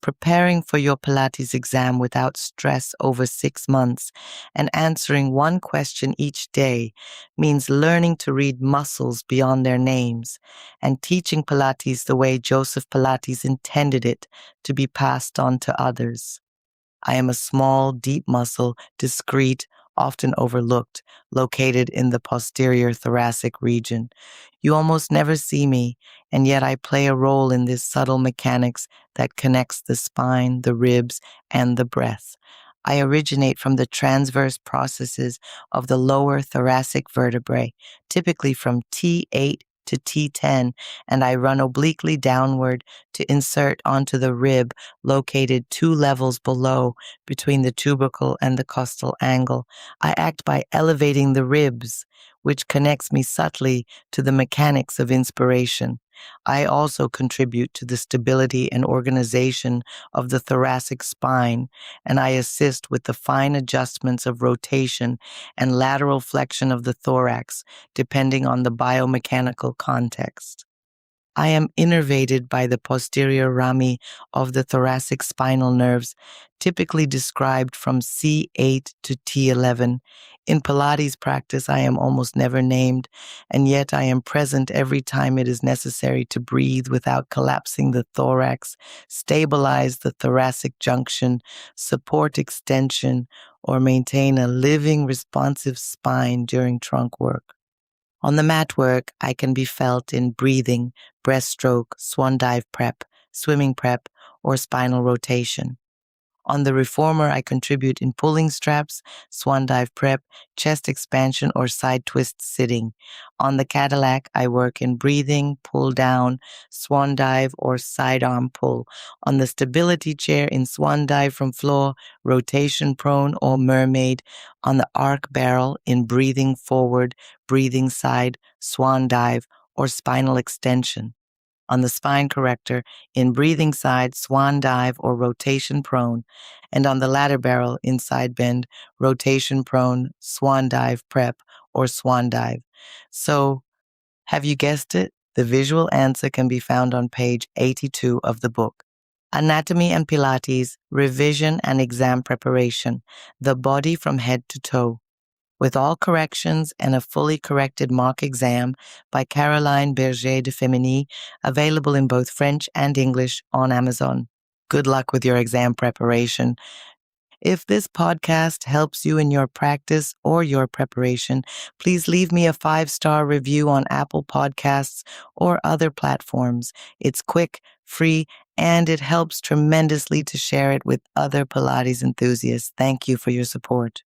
preparing for your Pilates exam without stress over 6 months and answering one question each day means learning to read muscles beyond their names and teaching Pilates the way Joseph Pilates intended it to be passed on to others. I am a small, deep muscle, discreet, often overlooked, located in the posterior thoracic region. You almost never see me, and yet I play a role in this subtle mechanics that connects the spine, the ribs, and the breath. I originate from the transverse processes of the lower thoracic vertebrae, typically from T8 to T10, and I run obliquely downward to insert onto the rib located 2 levels below between the tubercle and the costal angle. I act by elevating the ribs, which connects me subtly to the mechanics of inspiration. I also contribute to the stability and organization of the thoracic spine, and I assist with the fine adjustments of rotation and lateral flexion of the thorax, depending on the biomechanical context. I am innervated by the posterior rami of the thoracic spinal nerves, typically described from C8 to T11. In Pilates practice, I am almost never named, and yet I am present every time it is necessary to breathe without collapsing the thorax, stabilize the thoracic junction, support extension, or maintain a living, responsive spine during trunk work. On the mat work, I can be felt in breathing, breaststroke, swan dive prep, swimming prep, or spinal rotation. On the reformer, I contribute in pulling straps, swan dive prep, chest expansion, or side twist sitting. On the Cadillac, I work in breathing, pull down, swan dive, or sidearm pull. On the stability chair, in swan dive from floor, rotation prone, or mermaid. On the arc barrel, in breathing forward, breathing side, swan dive, or spinal extension. On the spine corrector, in breathing side, swan dive, or rotation prone, and on the ladder barrel, in side bend, rotation prone, swan dive prep, or swan dive. So, have you guessed it? The visual answer can be found on page 82 of the book. Anatomy and Pilates, Revision and Exam Preparation, The Body from Head to Toe, with all corrections and a fully corrected mock exam by Caroline Berger de Femini, available in both French and English on Amazon. Good luck with your exam preparation. If this podcast helps you in your practice or your preparation, please leave me a 5-star review on Apple Podcasts or other platforms. It's quick, free, and it helps tremendously to share it with other Pilates enthusiasts. Thank you for your support.